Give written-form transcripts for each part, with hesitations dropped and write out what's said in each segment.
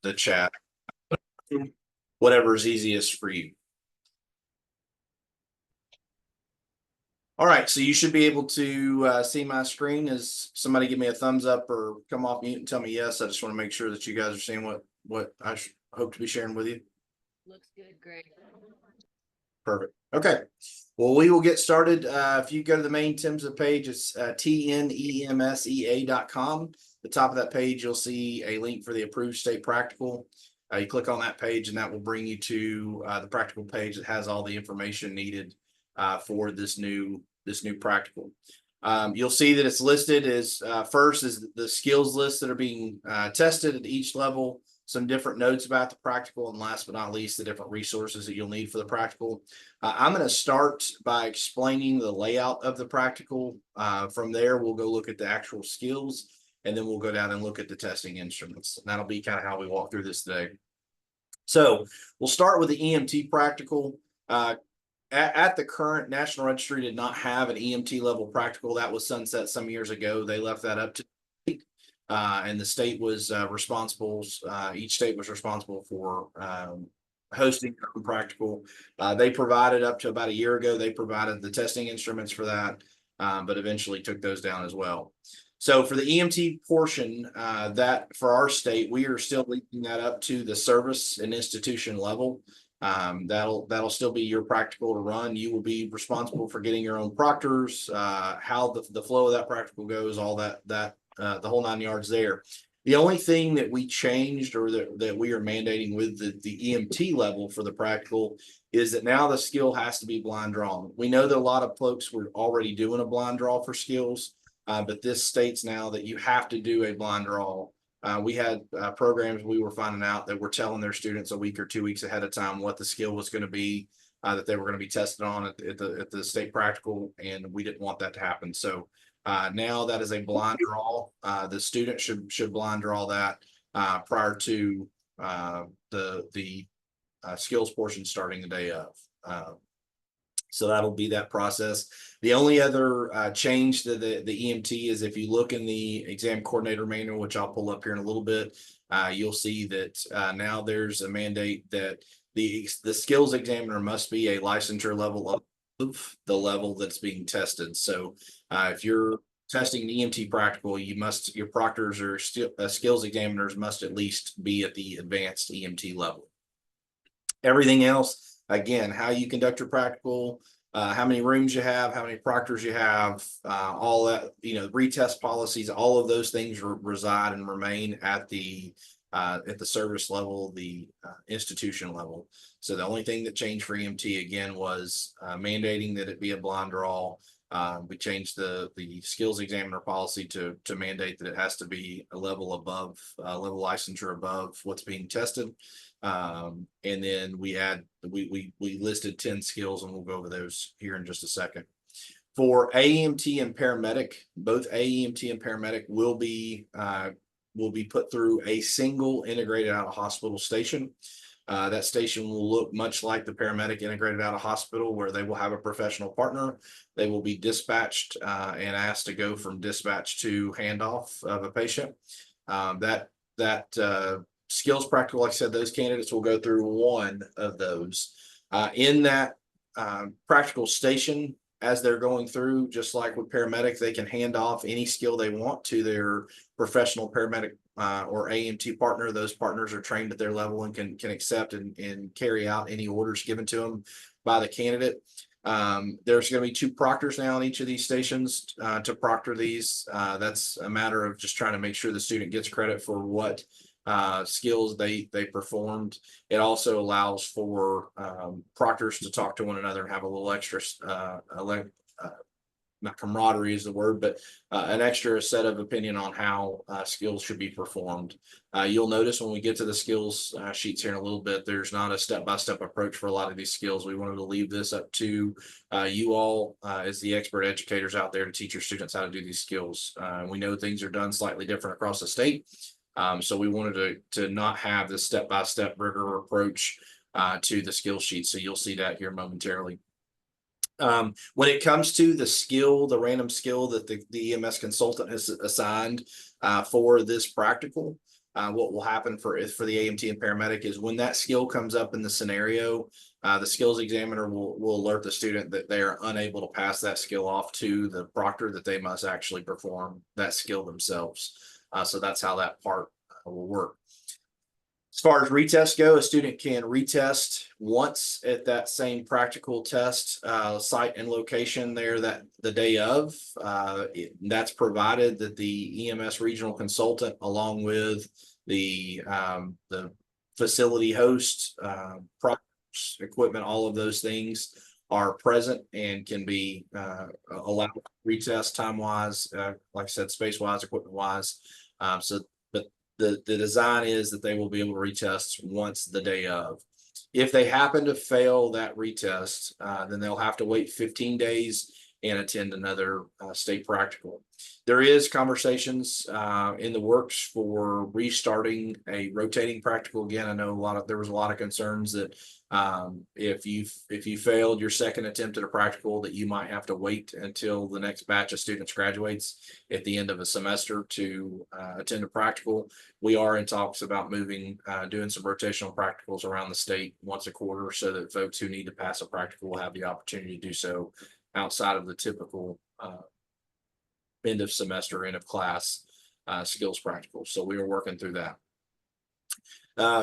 the chat, whatever is easiest for you. All right, so you should be able to see my screen. As somebody give me a thumbs up or come off mute and tell me yes. I just want to make sure that you guys are seeing what I hope to be sharing with you. Looks good, Greg. Perfect. Okay. Well, we will get started. If you go to the main TEMSEA page, it's TNEMSEA.com. The top of that page, you'll see a link for the approved state practical. You click on that page, and that will bring you to the practical page that has all the information needed for this new practical. You'll see that it's listed as first is the skills list that are being tested at each level, some different notes about the practical, and last but not least, the different resources that you'll need for the practical. I'm going to start by explaining the layout of the practical. From there, we'll go look at the actual skills, and then we'll go down and look at the testing instruments. And that'll be kind of how we walk through this today. So we'll start with the EMT practical. At the current, National Registry did not have an EMT level practical. That was sunset some years ago. They left that up to and the state was responsible. Each state was responsible for hosting their own practical. They provided up to about a year ago. They provided the testing instruments for that, but eventually took those down as well. So for the EMT portion, that for our state, we are still linking that up to the service and institution level. That'll still be your practical to run. You will be responsible for getting your own proctors, how the flow of that practical goes, all that the whole 9 yards there. The only thing that we changed or that we are mandating with the EMT level for the practical is that now the skill has to be blind drawn. We know that a lot of folks were already doing a blind draw for skills, but this states now that you have to do a blind draw. We had programs we were finding out that were telling their students a week or 2 weeks ahead of time what the skill was going to be that they were going to be tested on at the state practical, and we didn't want that to happen. So now that is a blind draw. The student should blind draw that prior to the skills portion starting the day of. So that'll be that process. The only other change to the EMT is if you look in the exam coordinator manual, which I'll pull up here in a little bit, you'll see that now there's a mandate that the skills examiner must be a licensure level of the level that's being tested. So if you're testing an EMT practical, your proctors or skills examiners must at least be at the advanced EMT level. Everything else, again, how you conduct your practical, how many rooms you have, how many proctors you have, all that, retest policies, all of those things reside and remain at the service level, the institution level. So the only thing that changed for EMT again was mandating that it be a blind draw. We changed the skills examiner policy to mandate that it has to be a level above, level licensure above what's being tested. And then we listed 10 skills, and we'll go over those here in just a second. For AEMT and paramedic, both AEMT and paramedic will be put through a single integrated out of hospital station. That station will look much like the paramedic integrated out of hospital, where they will have a professional partner. They will be dispatched and asked to go from dispatch to handoff of a patient. That skills practical, like I said, those candidates will go through one of those. In that practical station, as they're going through, just like with paramedic, they can hand off any skill they want to their professional paramedic or AEMT partner. Those partners are trained at their level and can accept and carry out any orders given to them by the candidate. There's going to be 2 proctors now in each of these stations to proctor these. That's a matter of just trying to make sure the student gets credit for what skills they performed. It also allows for proctors to talk to one another and have a little extra not camaraderie is the word, but an extra set of opinion on how skills should be performed. You'll notice when we get to the skills sheets here in a little bit, there's not a step-by-step approach for a lot of these skills. We wanted to leave this up to you all as the expert educators out there to teach your students how to do these skills. We know things are done slightly different across the state. So we wanted to not have this step-by-step rigor approach to the skill sheet. So you'll see that here momentarily. When it comes to the random skill that the EMS consultant has assigned for this practical, what will happen for the AMT and paramedic is when that skill comes up in the scenario, the skills examiner will alert the student that they are unable to pass that skill off to the proctor, that they must actually perform that skill themselves. So that's how that part will work. As far as retests go, a student can retest once at that same practical test site and location there that the day of. That's provided that the EMS regional consultant, along with the facility host, equipment, all of those things are present and can be allowed to retest time wise, like I said, space wise, equipment wise. The design is that they will be able to retest once the day of. If they happen to fail that retest, then they'll have to wait 15 days and attend another state practical. There is conversations in the works for restarting a rotating practical again. I know there was a lot of concerns that if you failed your second attempt at a practical, that you might have to wait until the next batch of students graduates at the end of a semester to attend a practical. We are in talks about doing some rotational practicals around the state once a quarter, so that folks who need to pass a practical will have the opportunity to do so outside of the typical end of semester, end of class skills practicals. So we are working through that.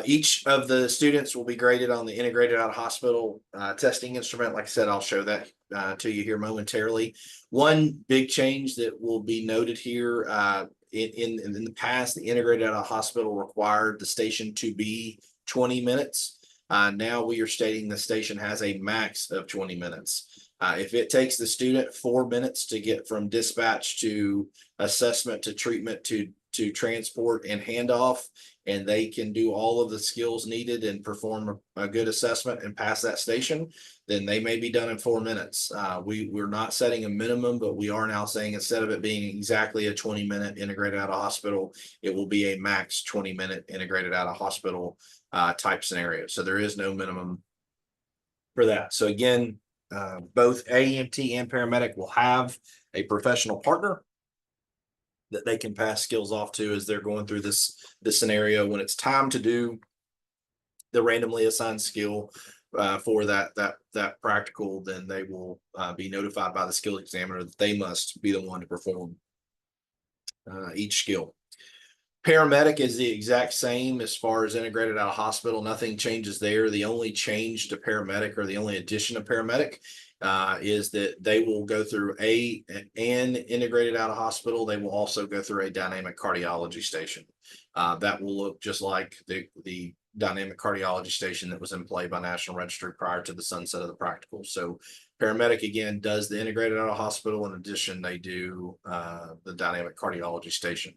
Each of the students will be graded on the integrated out of hospital testing instrument. Like I said, I'll show that to you here momentarily. One big change that will be noted here, in the past, the integrated out of hospital required the station to be 20 minutes. Now we are stating the station has a max of 20 minutes. If it takes the student 4 minutes to get from dispatch to assessment to treatment to transport and handoff, and they can do all of the skills needed and perform a good assessment and pass that station, then they may be done in 4 minutes. We're not setting a minimum, but we are now saying instead of it being exactly a 20-minute integrated out of hospital, it will be a max 20-minute integrated out of hospital type scenario. So there is no minimum for that. So again, both AEMT and paramedic will have a professional partner that they can pass skills off to as they're going through this scenario. When it's time to do the randomly assigned skill for that practical, then they will be notified by the skill examiner that they must be the one to perform each skill. Paramedic is the exact same as far as integrated out of hospital. Nothing changes there. The only change to paramedic, or the only addition of paramedic, is that they will go through an integrated out of hospital. They will also go through a dynamic cardiology station. That will look just like the dynamic cardiology station that was in play by National Registry prior to the sunset of the practical. So paramedic again does the integrated out of hospital. In addition, they do the dynamic cardiology station.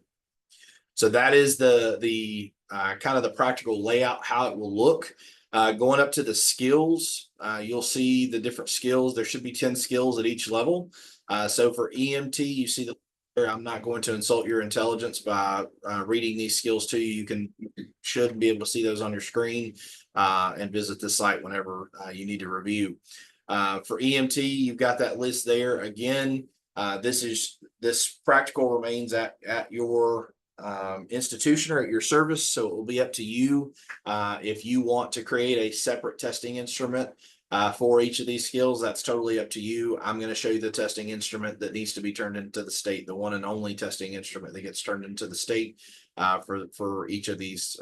So that is the kind of the practical layout, how it will look. Going up to the skills, you'll see the different skills. There should be 10 skills at each level. So for EMT, you see I'm not going to insult your intelligence by reading these skills to you. You should be able to see those on your screen and visit the site whenever you need to review. For EMT, you've got that list there. Again, this practical remains at your institution or at your service, so it will be up to you if you want to create a separate testing instrument for each of these skills. That's totally up to you. I'm going to show you the testing instrument that needs to be turned into the state, the one and only testing instrument that gets turned into the state for each of these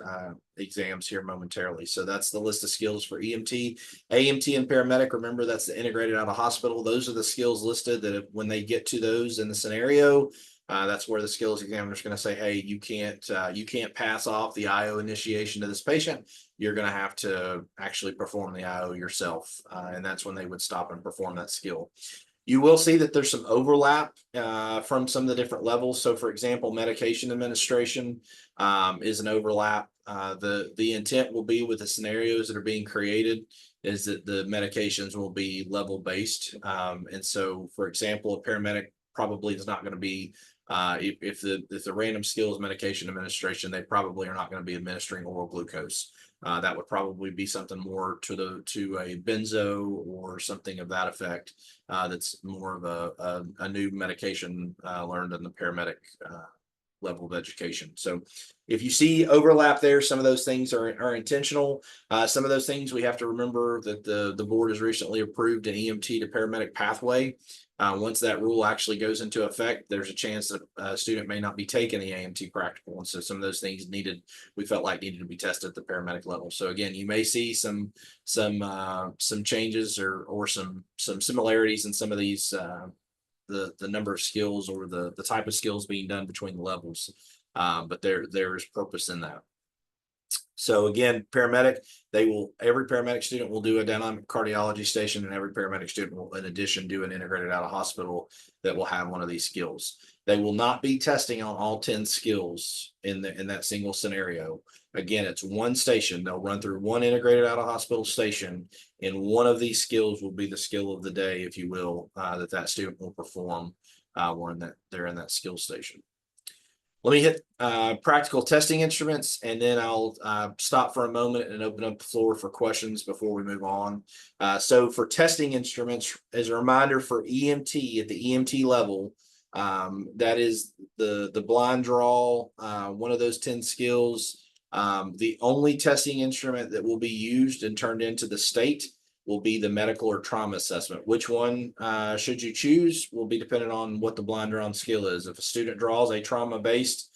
exams here momentarily. So that's the list of skills for EMT, AMT, and paramedic. Remember, that's the integrated out of hospital. Those are the skills listed that when they get to those in the scenario, that's where the skills examiner is going to say, hey, you can't pass off the IO initiation to this patient. You're going to have to actually perform the IO yourself. And that's when they would stop and perform that skill. You will see that there's some overlap from some of the different levels. So for example, medication administration is an overlap. The intent will be with the scenarios that are being created is that the medications will be level based. And so for example, a paramedic probably is not going to be if the random skills medication administration, they probably are not going to be administering oral glucose. That would probably be something more to a benzo or something of that effect. That's more of a new medication learned in the paramedic level of education. So if you see overlap there, some of those things are intentional. Some of those things we have to remember that the board has recently approved an EMT to paramedic pathway. Once that rule actually goes into effect, there's a chance that a student may not be taking the AEMT practical. And so some of those things we felt like needed to be tested at the paramedic level. So again, you may see some changes or some similarities in some of these, the number of skills or the type of skills being done between the levels. But there is purpose in that. So again, paramedic, every paramedic student will do a dynamic cardiology station, and every paramedic student will, in addition, do an integrated out of hospital that will have one of these skills. They will not be testing on all 10 skills in that single scenario. Again, it's one station. They'll run through one integrated out of hospital station, and one of these skills will be the skill of the day, if you will, that student will perform when they're in that skill station. Let me hit practical testing instruments, and then I'll stop for a moment and open up the floor for questions before we move on. So for testing instruments, as a reminder for EMT at the EMT level, that is the blind draw, one of those 10 skills. The only testing instrument that will be used and turned into the state will be the medical or trauma assessment. Which one should you choose will be dependent on what the blind drawn skill is. If a student draws a trauma-based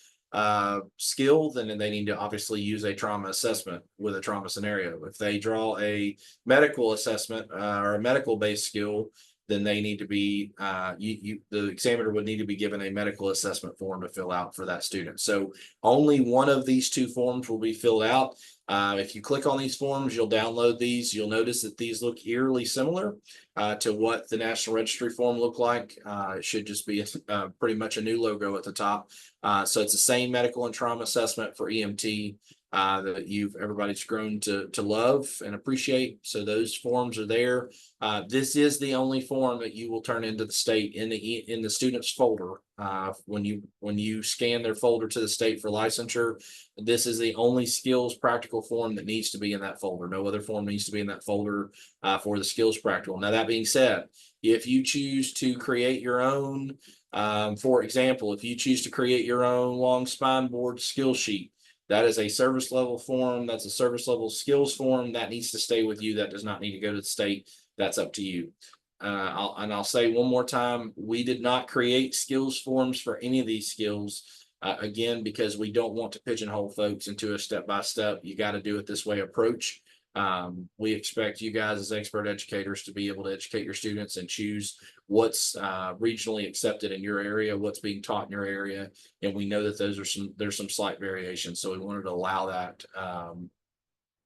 skill, then they need to obviously use a trauma assessment with a trauma scenario. If they draw a medical assessment or a medical-based skill, then they need to be, the examiner would need to be given a medical assessment form to fill out for that student. So only one of these two forms will be filled out. If you click on these forms, you'll download these. You'll notice that these look eerily similar to what the National Registry form looked like. It should just be pretty much a new logo at the top. So it's the same medical and trauma assessment for EMT that everybody's grown to love and appreciate. So those forms are there. This is the only form that you will turn into the state in the student's folder. When you scan their folder to the state for licensure, this is the only skills practical form that needs to be in that folder. No other form needs to be in that folder for the skills practical. Now, that being said, if you choose to create your own, for example, if you choose to create your own long spine board skill sheet, that is a service level form. That's a service level skills form that needs to stay with you. That does not need to go to the state. That's up to you. I'll say one more time, we did not create skills forms for any of these skills. Again, because we don't want to pigeonhole folks into a step-by-step, you got to do it this way approach. We expect you guys as expert educators to be able to educate your students and choose what's regionally accepted in your area, what's being taught in your area. And we know that there's some slight variations. So we wanted to allow that.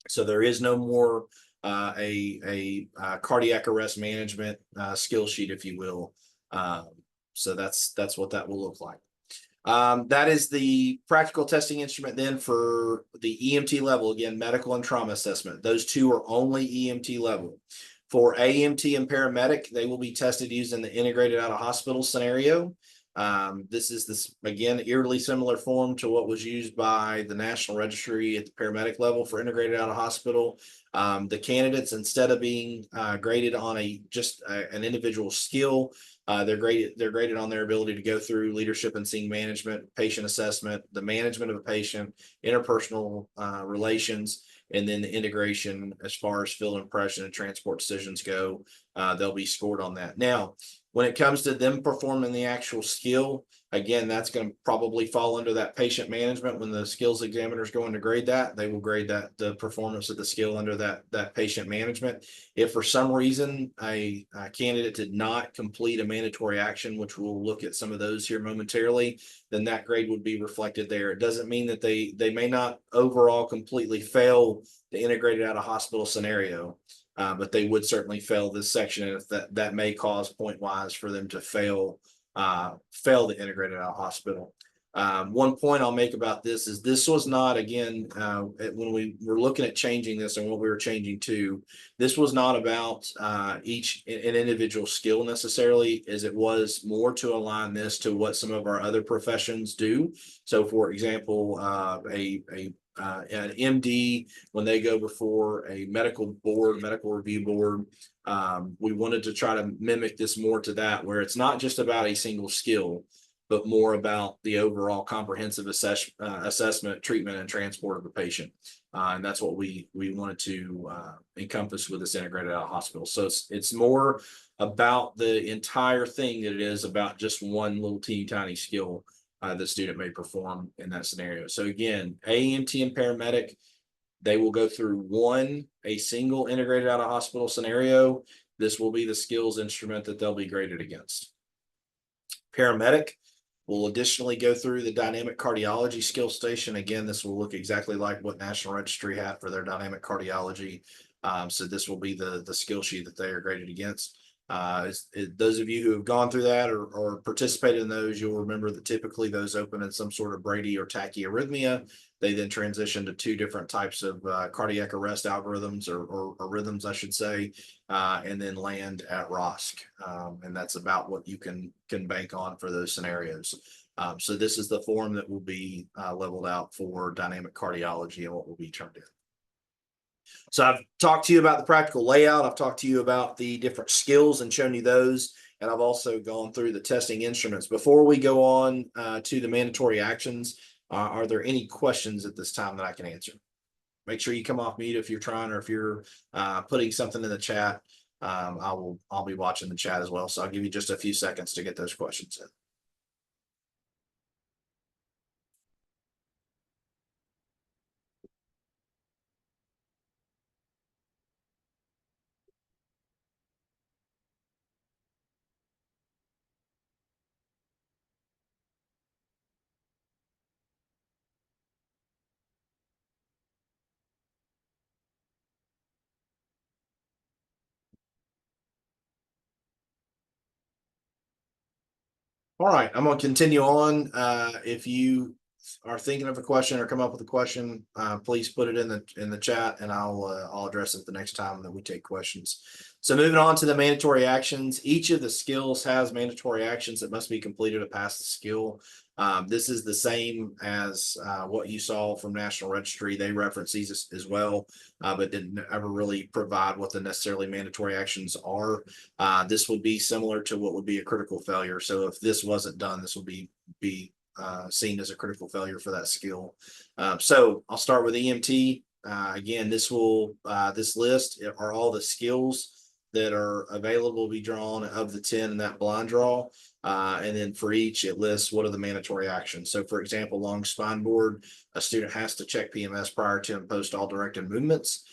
So there is no more a cardiac arrest management skill sheet, if you will. So that's what that will look like. That is the practical testing instrument then for the EMT level. Again, medical and trauma assessment. Those two are only EMT level. For AEMT and paramedic, they will be tested using the integrated out of hospital scenario. This is again, eerily similar form to what was used by the National Registry at the paramedic level for integrated out of hospital. The candidates, instead of being graded on an individual skill, they're graded on their ability to go through leadership and scene management, patient assessment, the management of a patient, interpersonal relations, and then the integration as far as field impression and transport decisions go. They'll be scored on that. Now, when it comes to them performing the actual skill, again, that's going to probably fall under that patient management. When the skills examiner is going to grade that, they will grade the performance of the skill under that patient management. If for some reason a candidate did not complete a mandatory action, which we'll look at some of those here momentarily, then that grade would be reflected there. It doesn't mean that they may not overall completely fail the integrated out of hospital scenario. But they would certainly fail this section, and if that may cause point wise for them to fail the integrated out hospital. One point I'll make about this is this was not, again, when we were looking at changing this and what we were changing to, this was not about an individual skill necessarily, as it was more to align this to what some of our other professions do. So for example, an MD, when they go before a medical review board, we wanted to try to mimic this more to that, where it's not just about a single skill. but more about the overall comprehensive assessment, treatment, and transport of the patient. And that's what we wanted to encompass with this integrated out hospital. So it's more about the entire thing than it is about just one little teeny tiny skill the student may perform in that scenario. So again, AEMT and paramedic, they will go through a single integrated out of hospital scenario. This will be the skills instrument that they'll be graded against. Paramedic will additionally go through the dynamic cardiology skill station. Again, this will look exactly like what National Registry had for their dynamic cardiology. So this will be the skill sheet that they are graded against. Those of you who have gone through that or participated in those, you'll remember that typically those open in some sort of Brady or tachyarrhythmia. They then transition to two different types of cardiac arrest algorithms or rhythms, I should say, and then land at ROSC. And that's about what you can bank on for those scenarios. So this is the form that will be leveled out for dynamic cardiology and what will be turned in. So I've talked to you about the practical layout. I've talked to you about the different skills and shown you those. And I've also gone through the testing instruments. Before we go on to the mandatory actions, are there any questions at this time that I can answer? Make sure you come off mute if you're trying, or if you're putting something in the chat. I'll be watching the chat as well. So I'll give you just a few seconds to get those questions in. All right, I'm going to continue on. If you are thinking of a question or come up with a question, please put it in the chat, and I'll address it the next time that we take questions. So moving on to the mandatory actions, each of the skills has mandatory actions that must be completed to pass the skill. This is the same as what you saw from National Registry. They reference these as well, but didn't ever really provide what the necessarily mandatory actions are. This would be similar to what would be a critical failure. So if this wasn't done, this would be seen as a critical failure for that skill. So I'll start with EMT. Again, this list are all the skills that are available to be drawn of the 10 in that blind draw. And then for each, it lists what are the mandatory actions. So for example, long spine board, a student has to check PMS prior to and post all directed movements.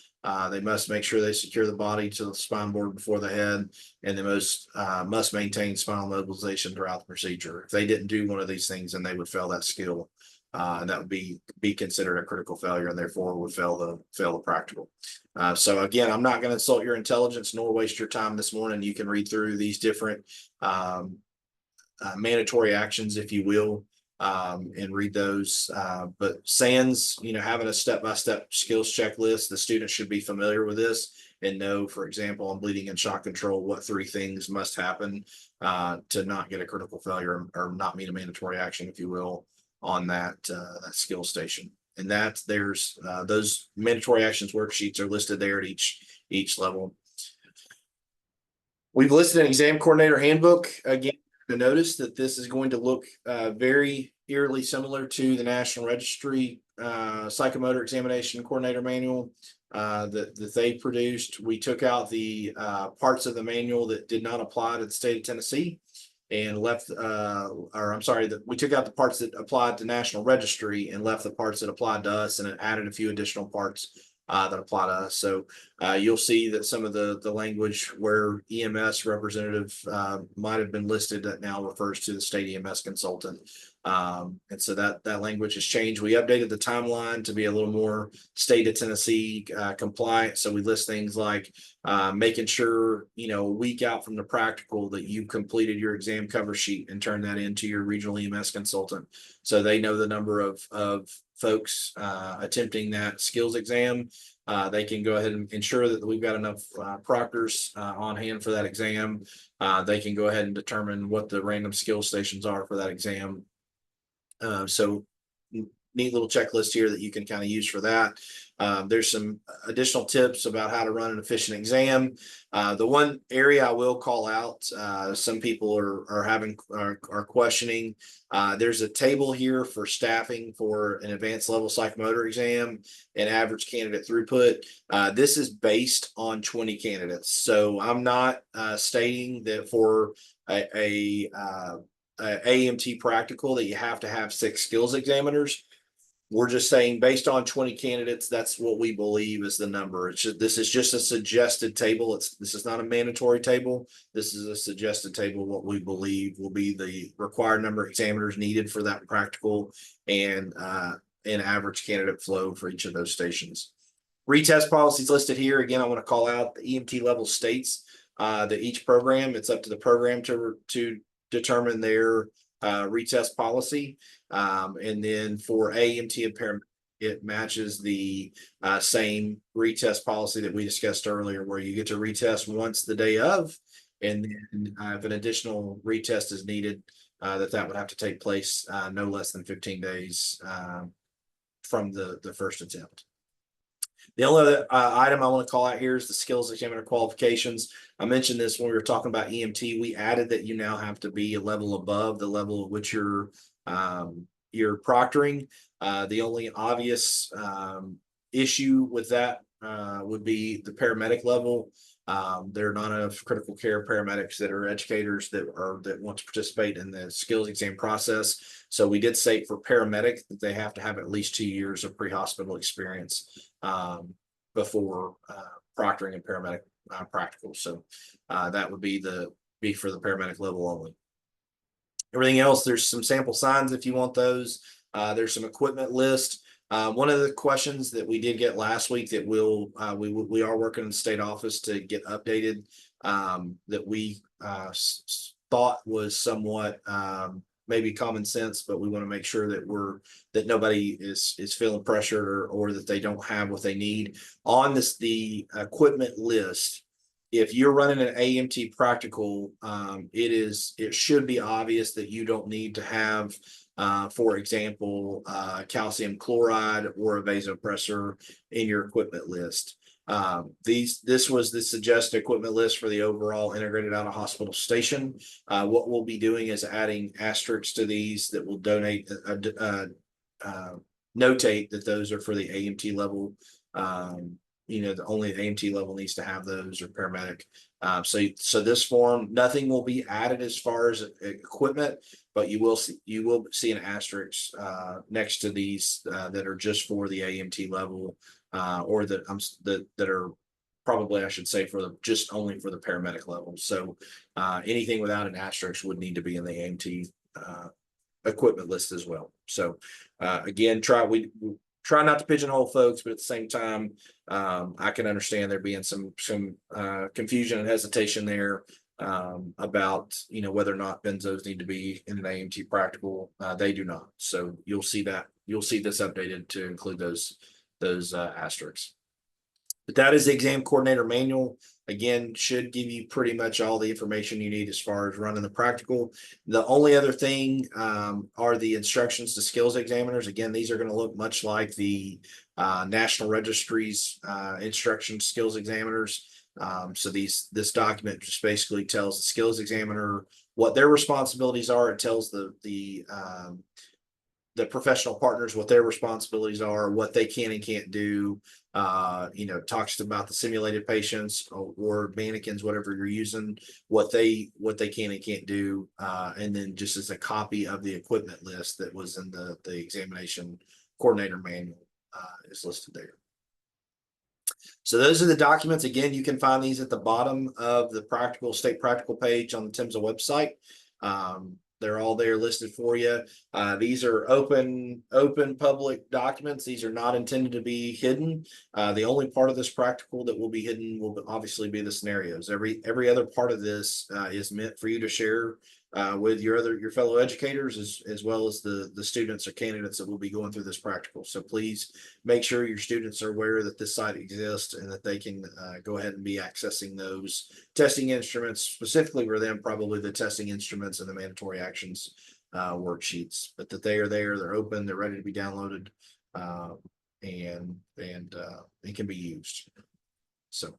They must make sure they secure the body to the spine board before the head, and they must maintain spinal mobilization throughout the procedure. If they didn't do one of these things, then they would fail that skill. And that would be considered a critical failure, and therefore would fail the practical. So again, I'm not going to insult your intelligence nor waste your time this morning. You can read through these different mandatory actions, if you will, and read those. But sans, having a step-by-step skills checklist, the student should be familiar with this and know, for example, on bleeding and shock control, what 3 things must happen to not get a critical failure or not meet a mandatory action, if you will, on that skill station. And there's those mandatory actions worksheets are listed there at each level. We've listed an exam coordinator handbook. Again, to notice that this is going to look very eerily similar to the National Registry psychomotor examination coordinator manual that they produced. We took out the parts of the manual that did not apply to the state of Tennessee and left, we took out the parts that applied to National Registry and left the parts that applied to us, and it added a few additional parts that apply to us. So you'll see that some of the language where EMS representative might have been listed that now refers to the state EMS consultant. And so that language has changed. We updated the timeline to be a little more state of Tennessee compliant. So we list things like making sure, a week out from the practical that you completed your exam cover sheet and turned that into your regional EMS consultant. So they know the number of folks attempting that skills exam. They can go ahead and ensure that we've got enough proctors on hand for that exam. They can go ahead and determine what the random skill stations are for that exam. So neat little checklist here that you can kind of use for that. There's some additional tips about how to run an efficient exam. The one area I will call out, some people are questioning. There's a table here for staffing for an advanced level psychomotor exam and average candidate throughput. This is based on 20 candidates. So I'm not stating that for a AEMT practical that you have to have 6 skills examiners. We're just saying based on 20 candidates, that's what we believe is the number. This is just a suggested table. This is not a mandatory table. This is a suggested table, what we believe will be the required number of examiners needed for that practical and an average candidate flow for each of those stations. Retest policies listed here. Again, I want to call out the EMT level states that each program, it's up to the program to determine their retest policy. And then for AEMT and Paramedic, it matches the same retest policy that we discussed earlier, where you get to retest once the day of, and then if an additional retest is needed, that would have to take place no less than 15 days from the first attempt. The only other item I want to call out here is the skills examiner qualifications. I mentioned this when we were talking about EMT. We added that you now have to be a level above the level at which you're proctoring. The only obvious issue with that would be the paramedic level. There are not enough critical care paramedics that are educators that want to participate in the skills exam process. So we did say for paramedic that they have to have at least 2 years of pre-hospital experience before proctoring and paramedic practical. So that would be for the paramedic level only. Everything else, there's some sample signs if you want those. There's some equipment list. One of the questions that we did get last week that we are working in the state office to get updated, that we thought was somewhat maybe common sense, but we want to make sure that nobody is feeling pressured or that they don't have what they need on the equipment list. If you're running an AEMT practical, it should be obvious that you don't need to have, for example, calcium chloride or a vasopressor in your equipment list. This was the suggested equipment list for the overall integrated out of hospital station. What we'll be doing is adding asterisks to these that will notate that those are for the AEMT level. Only the AEMT level needs to have those, or paramedic. So this form, nothing will be added as far as equipment, but you will see an asterisk next to these that are just for the AEMT level, or that are probably, I should say, just only for the paramedic level. So anything without an asterisk would need to be in the AEMT equipment list as well. So again, try not to pigeonhole folks, but at the same time, I can understand there being some confusion and hesitation there about whether or not benzos need to be in an AEMT practical. They do not. So you'll see this updated to include those asterisks. But that is the exam coordinator manual. Again, should give you pretty much all the information you need as far as running the practical. The only other thing are the instructions to skills examiners. Again, these are going to look much like the National Registry's instructions to skills examiners. So this document just basically tells the skills examiner what their responsibilities are. It tells the professional partners what their responsibilities are, what they can and can't do. Talks about the simulated patients or mannequins, whatever you're using, what they can and can't do, and then just as a copy of the equipment list that was in the examination coordinator manual is listed there. So those are the documents. Again, you can find these at the bottom of the state practical page on the TEMSEA website. They're all there listed for you. These are open public documents. These are not intended to be hidden. The only part of this practical that will be hidden will obviously be the scenarios. Every other part of this is meant for you to share with your fellow educators as well as the students or candidates that will be going through this practical. So please make sure your students are aware that this site exists and that they can go ahead and be accessing those testing instruments, specifically for them, probably the testing instruments and the mandatory actions worksheets, but that they are there, they're open, they're ready to be downloaded. and it can be used. So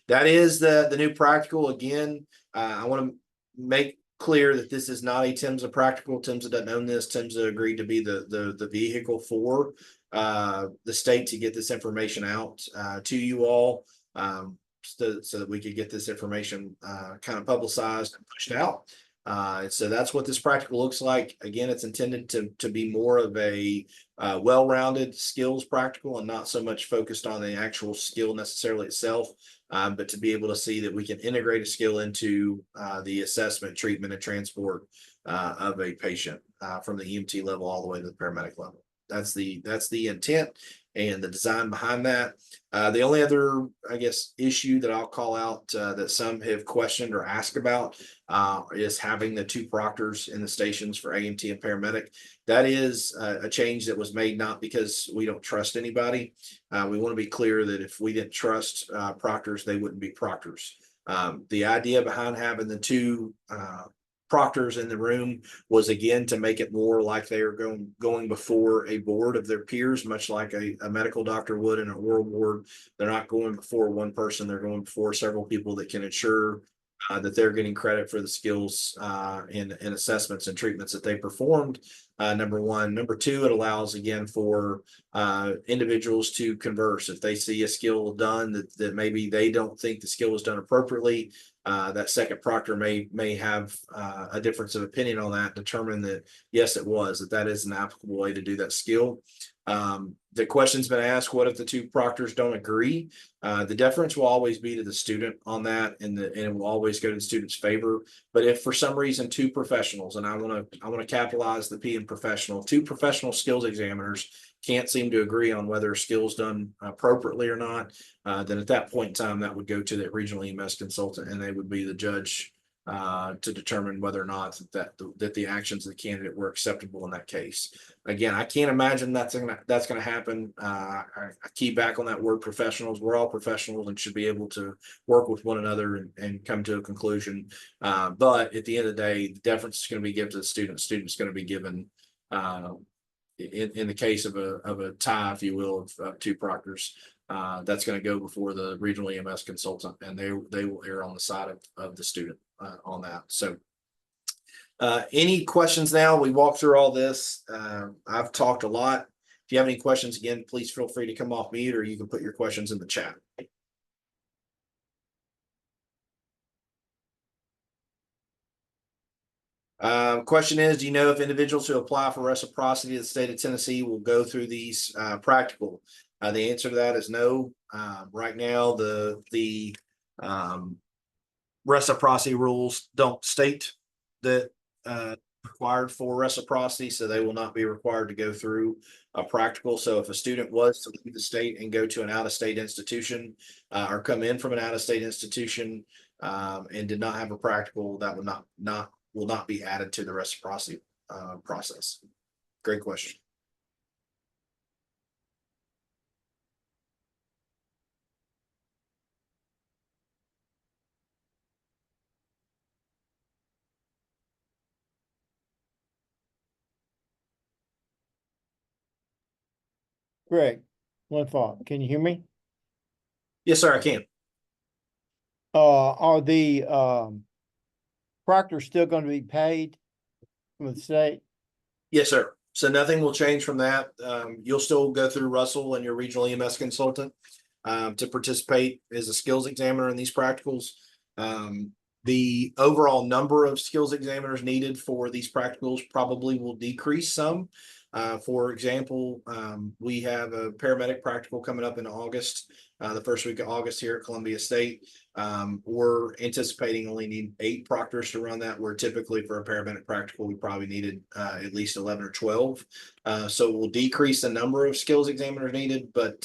that is the new practical. Again, I want to make clear that this is not a TEMSA practical. TEMSA doesn't own this. TEMSA agreed to be the vehicle for the state to get this information out to you all, so that we could get this information kind of publicized and pushed out. So that's what this practical looks like. Again, it's intended to be more of a well-rounded skills practical and not so much focused on the actual skill necessarily itself, but to be able to see that we can integrate a skill into the assessment, treatment, and transport of a patient from the EMT level all the way to the paramedic level. That's the intent and the design behind that. The only other, I guess, issue that I'll call out that some have questioned or asked about is having the 2 proctors in the stations for AEMT and paramedic. That is a change that was made not because we don't trust anybody. We want to be clear that if we didn't trust proctors, they wouldn't be proctors. The idea behind having the 2 proctors in the room was, again, to make it more like they are going before a board of their peers, much like a medical doctor would in an oral board. They're not going before one person, they're going before several people that can ensure that they're getting credit for the skills and assessments and treatments that they performed. Number one. Number two, it allows, again, for individuals to converse. If they see a skill done that maybe they don't think the skill was done appropriately, that second proctor may have a difference of opinion on that, determine that yes, it was, that is an applicable way to do that skill. The question's been asked, what if the 2 proctors don't agree? The deference will always be to the student on that, and it will always go to the student's favor. But if for some reason 2 professionals, and I want to capitalize the P in professional, 2 professional skills examiners can't seem to agree on whether a skill is done appropriately or not, then at that point in time, that would go to the regional EMS consultant, and they would be the judge to determine whether or not that the actions of the candidate were acceptable in that case. Again, I can't imagine that's going to happen. I key back on that word professionals. We're all professionals and should be able to work with one another and come to a conclusion. But at the end of the day, the deference is going to be given to the student. Student's going to be given, in the case of a tie, if you will, of 2 proctors. That's going to go before the regional EMS consultant, and they will err on the side of the student on that. So any questions now? We walked through all this. I've talked a lot. If you have any questions, again, please feel free to come off mute, or you can put your questions in the chat. Question is, do you know if individuals who apply for reciprocity in the state of Tennessee will go through these practical? The answer to that is no. Right now, the reciprocity rules don't state that required for reciprocity, so they will not be required to go through a practical. So if a student was to leave the state and go to an out-of-state institution or come in from an out-of-state institution and did not have a practical, that would will not be added to the reciprocity process. Great question. Greg, one thought. Can you hear me? Yes, sir, I can. Are the proctors still going to be paid from the state? Yes, sir. So nothing will change from that. You'll still go through Russell and your regional EMS consultant to participate as a skills examiner in these practicals. The overall number of skills examiners needed for these practicals probably will decrease some. For example, we have a paramedic practical coming up in August, the first week of August here at Columbia State. We're anticipating only need 8 proctors to run that, where typically for a paramedic practical, we probably needed at least 11 or 12. So we'll decrease the number of skills examiners needed, but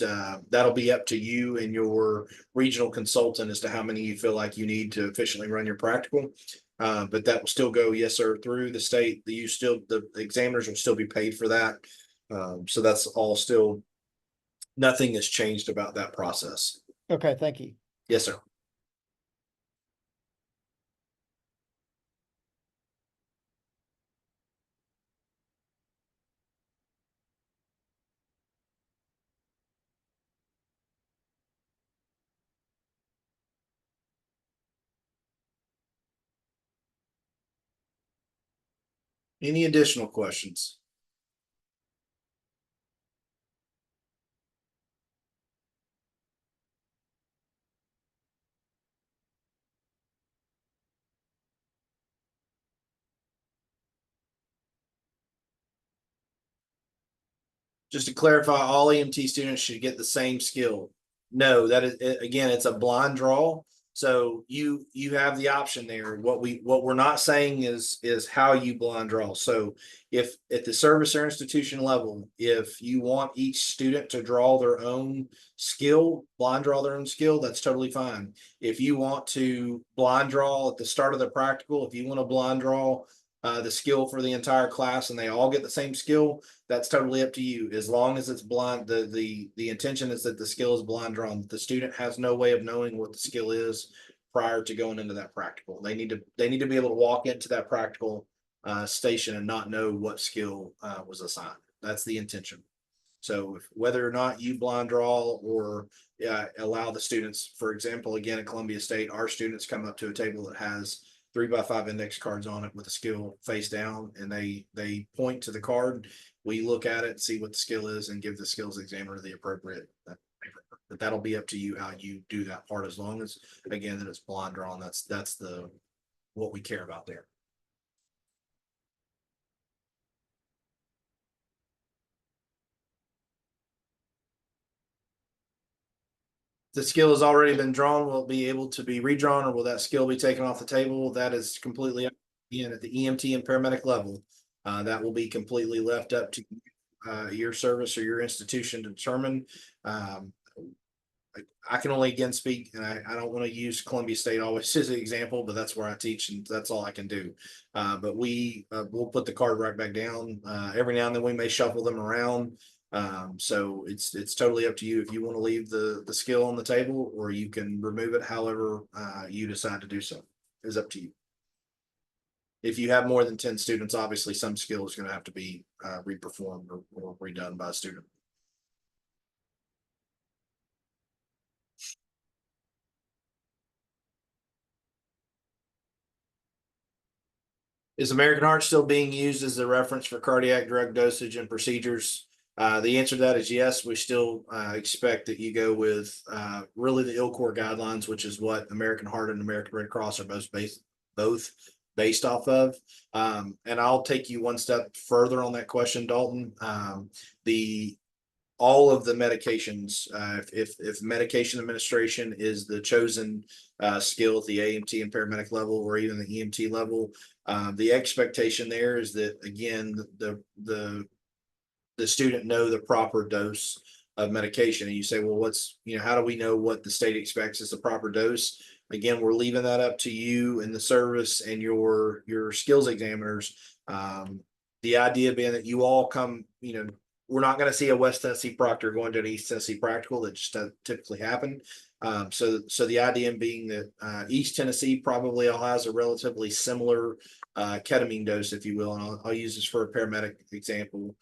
that'll be up to you and your regional consultant as to how many you feel like you need to efficiently run your practical. But that will still go, yes, sir, through the state. The examiners will still be paid for that. So that's all still, nothing has changed about that process. Okay, thank you. Yes, sir. Any additional questions? Just to clarify, all EMT students should get the same skill. No, that is, again, it's a blind draw. So you have the option there. What we're not saying is how you blind draw. So if at the service or institution level, if you want each student to draw their own skill, blind draw their own skill, that's totally fine. If you want to blind draw at the start of the practical, if you want to blind draw the skill for the entire class and they all get the same skill, that's totally up to you. As long as it's blind, the intention is that the skill is blind drawn. The student has no way of knowing what the skill is prior to going into that practical. They need to be able to walk into that practical station and not know what skill was assigned. That's the intention. So whether or not you blind draw or allow the students, for example, again at Columbia State, our students come up to a table that has 3x5 index cards on it with a skill face down, and they point to the card. We look at it, see what the skill is, and give the skills examiner the appropriate paper. But that'll be up to you how you do that part, as long as, again, that it's blind drawn. That's the what we care about there. The skill has already been drawn, will it be able to be redrawn, or will that skill be taken off the table? That is completely up in at the EMT and paramedic level. That will be completely left up to your service or your institution to determine. I can only again speak, and I don't want to use Columbia State always as an example, but that's where I teach and that's all I can do. But we'll put the card right back down. Every now and then we may shuffle them around. So it's totally up to you if you want to leave the skill on the table, or you can remove it however you decide to do so. Is up to you. If you have more than 10 students, obviously some skill is going to have to be reperformed or redone by a student. Is American Heart still being used as a reference for cardiac drug dosage and procedures? The answer to that is yes. We still expect that you go with really the ILCOR guidelines, which is what American Heart and American Red Cross are both based off of. And I'll take you one step further on that question, Dalton. All of the medications, if medication administration is the chosen skill at the AEMT and paramedic level, or even the EMT level, the expectation there is that, again, the student know the proper dose of medication. And you say, well, how do we know what the state expects is the proper dose? Again, we're leaving that up to you and the service and your skills examiners. The idea being that you all come, we're not going to see a West Tennessee proctor going to an East Tennessee practical. That just doesn't typically happen. So the idea being that East Tennessee probably all has a relatively similar ketamine dose, if you will. And I'll use this for a paramedic example.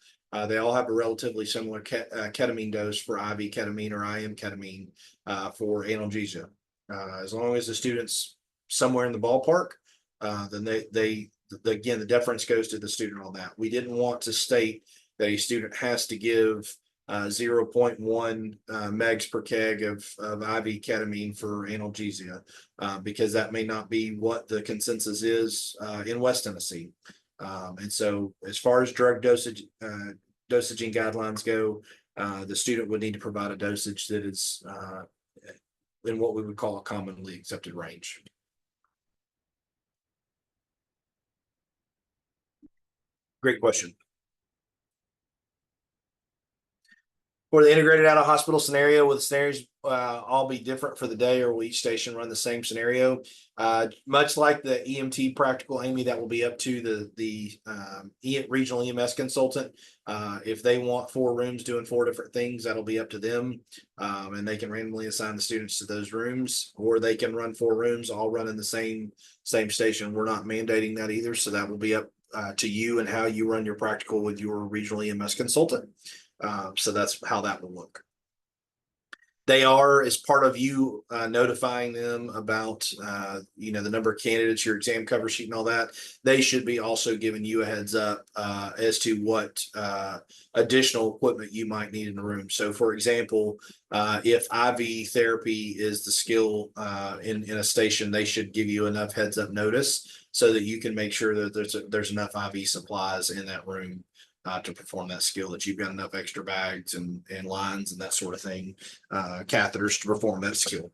They all have a relatively similar ketamine dose for IV ketamine or IM ketamine for analgesia. As long as the student's somewhere in the ballpark, then again, the deference goes to the student on that. We didn't want to state that a student has to give 0.1 megs per keg of IV ketamine for analgesia, because that may not be what the consensus is in West Tennessee. And so as far as drug dosaging guidelines go, the student would need to provide a dosage that is in what we would call a commonly accepted range. Great question. For the integrated out of hospital scenario, will the scenarios all be different for the day, or will each station run the same scenario? Much like the EMT practical, Amy, that will be up to the regional EMS consultant. If they want 4 rooms doing 4 different things, that'll be up to them. And they can randomly assign the students to those rooms, or they can run 4 rooms, all run in the same station. We're not mandating that either. So that will be up to you and how you run your practical with your regional EMS consultant. So that's how that will look. They are, as part of you notifying them about the number of candidates, your exam cover sheet and all that, they should be also giving you a heads up as to what additional equipment you might need in the room. So for example, if IV therapy is the skill in a station, they should give you enough heads up notice so that you can make sure that there's enough IV supplies in that room to perform that skill, that you've got enough extra bags and lines and that sort of thing, catheters to perform that skill.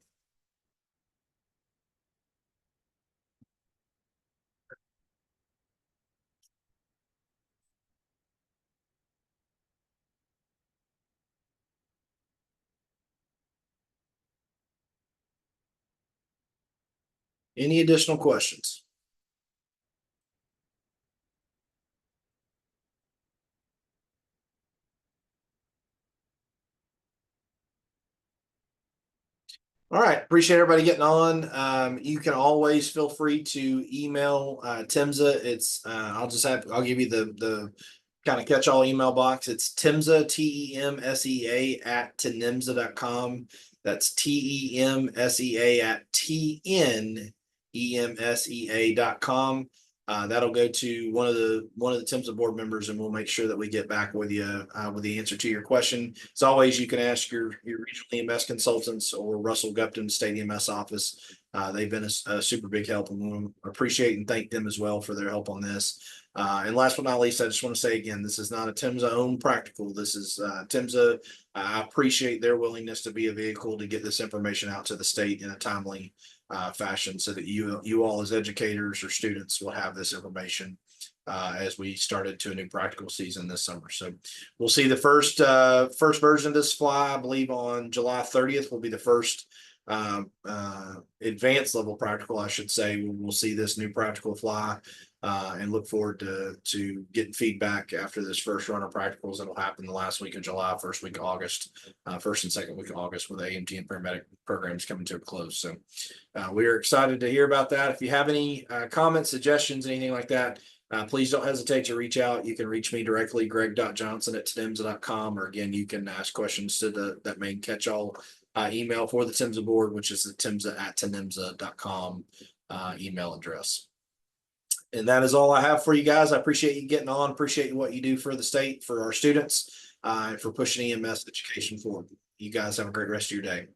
Any additional questions? All right, appreciate everybody getting on. You can always feel free to email TEMSEA. It's I'll give you the kind of catch-all email box. It's TEMSEA, TEMSEA at TENEMSEA.com. That's TEMSEA at TNEMSEA.com. That'll go to one of the TEMSEA board members, and we'll make sure that we get back with you with the answer to your question. As always, you can ask your regional EMS consultants or Russell Gupton State EMS office. They've been a super big help, and we appreciate and thank them as well for their help on this. And last but not least, I just want to say again, this is not a TEMSEA owned practical. This is TEMSEA. I appreciate their willingness to be a vehicle to get this information out to the state in a timely fashion, so that you all as educators or students will have this information as we started to a new practical season this summer. So we'll see the first version of this fly, I believe on July 30th will be the first advanced level practical, I should say. We'll see this new practical fly and look forward to getting feedback after this first run of practicals that'll happen the last week of July, first week of August, first and second week of August, with AEMT and paramedic programs coming to a close. So we are excited to hear about that. If you have any comments, suggestions, anything like that, please don't hesitate to reach out. You can reach me directly, greg.johnson at TEMSEA.com, or again, you can ask questions to that main catch-all email for the TEMSEA board, which is the TEMSEA at TENEMSEA.com email address. And that is all I have for you guys. I appreciate you getting on, appreciate what you do for the state, for our students, and for pushing EMS education forward. You guys have a great rest of your day.